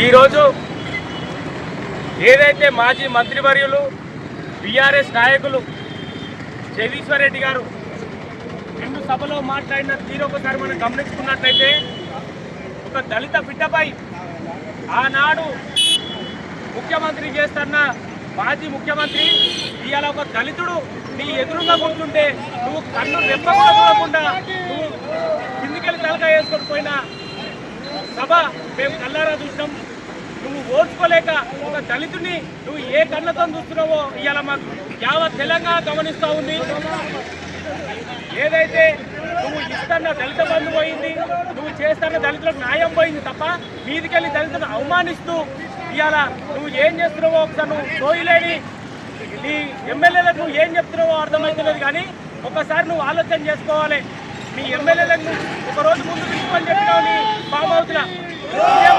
ఈరోజు ఏదైతే మాజీ మంత్రివర్యులు బీఆర్ఎస్ నాయకులు జగదీశ్వర్ రెడ్డి గారు రెండు సభలో మాట్లాడిన తీరు ఒకసారి మనం గమనించుకున్నట్లయితే ఒక దళిత బిడ్డపై ఆనాడు ముఖ్యమంత్రి చేస్తున్న మాజీ ముఖ్యమంత్రి ఇవాళ ఒక దళితుడు నీ ఎదురుగా కూర్చుంటే నువ్వు కన్ను రెప్పకుండా చూడకుండా నువ్వు కిందికెళ్ళి తలకాయ వేసుకొని పోయిన సభ మేము కళ్ళారా చూసినాం. నువ్వు ఓర్చుకోలేక ఒక దళితుడిని నువ్వు ఏ కళ్ళతో చూస్తున్నావో ఇవాళ మాకు యావత్ తెలంగాణ గమనిస్తూ ఉంది. ఏదైతే నువ్వు ఇస్తున్న దళిత బంధు పోయింది, నువ్వు చేస్తున్న దళితులకు న్యాయం పోయింది తప్ప మీదికెళ్ళి దళితులను అవమానిస్తూ ఇవాళ నువ్వు ఏం చేస్తున్నావో ఒకసారి నువ్వు సోయిలేని నీ ఎమ్మెల్యేలకు నువ్వు ఏం చెప్తున్నావో అర్థమవుతులేదు. కానీ ఒకసారి నువ్వు ఆలోచన చేసుకోవాలి. నీ ఎమ్మెల్యేలకు ఒకరోజు ముందు పిలుచుకొని చెప్పినావు, నీ ఫామ్ హౌస్లో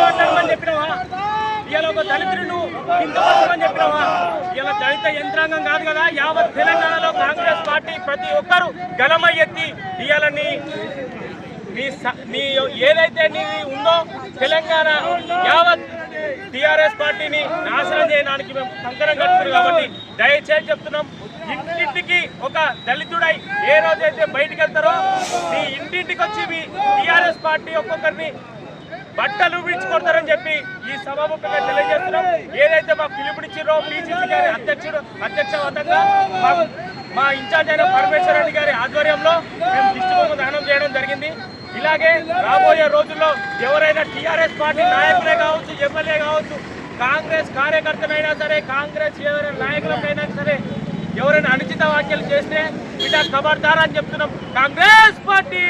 మాట్లాడమని చెప్పినావా? ఇవాళ ఒక దళితుడు నువ్వు హిందుత్వం చెప్పినావా? ఇలా దళిత యంత్రాంగం కాదు కదా, యావత్ తెలంగాణలో కాంగ్రెస్ పార్టీ ప్రతి ఒక్కరు గలమై ఎత్తి ఇవాళ నీ ఏదైతే నీ ఉందో తెలంగాణ యావత్ టీఆర్ఎస్ పార్టీని నాశనం చేయడానికి మేము కంకణం కట్టుకున్నాం. కాబట్టి దయచేసి చెప్తున్నాం, ఇంటింటికి ఒక దళితుడై ఏ రోజైతే బయటికి వెళ్తారో నీ ఇంటింటికి వచ్చి మీ టీఆర్ఎస్ పార్టీ ఒక్కొక్కరిని బట్టలు విడిచికొడతారని చెప్పి ఈ సభాముఖంగా తెలియజేస్తున్నాం. ఏదైతే మా పిలుపునిచ్చిరో పిసిసి గారి అధ్యక్షవంతంగా మా ఇన్ఛార్జ్ అయిన పరమేశ్వర్ రెడ్డి గారి ఆధ్వర్యంలో మేము దిష్టిబొమ్మ దానం చేయడం జరిగింది. ఇలాగే రాబోయే రోజుల్లో ఎవరైనా టీఆర్ఎస్ పార్టీ నాయకులే కావచ్చు, ఎమ్మెల్యే కావచ్చు, కాంగ్రెస్ కార్యకర్తలైనా సరే, కాంగ్రెస్ ఎవరైనా నాయకులకైనా సరే ఎవరైనా అనుచిత వ్యాఖ్యలు చేస్తే ఇట ఖబర్దార్ అని చెప్తున్నాం. కాంగ్రెస్ పార్టీ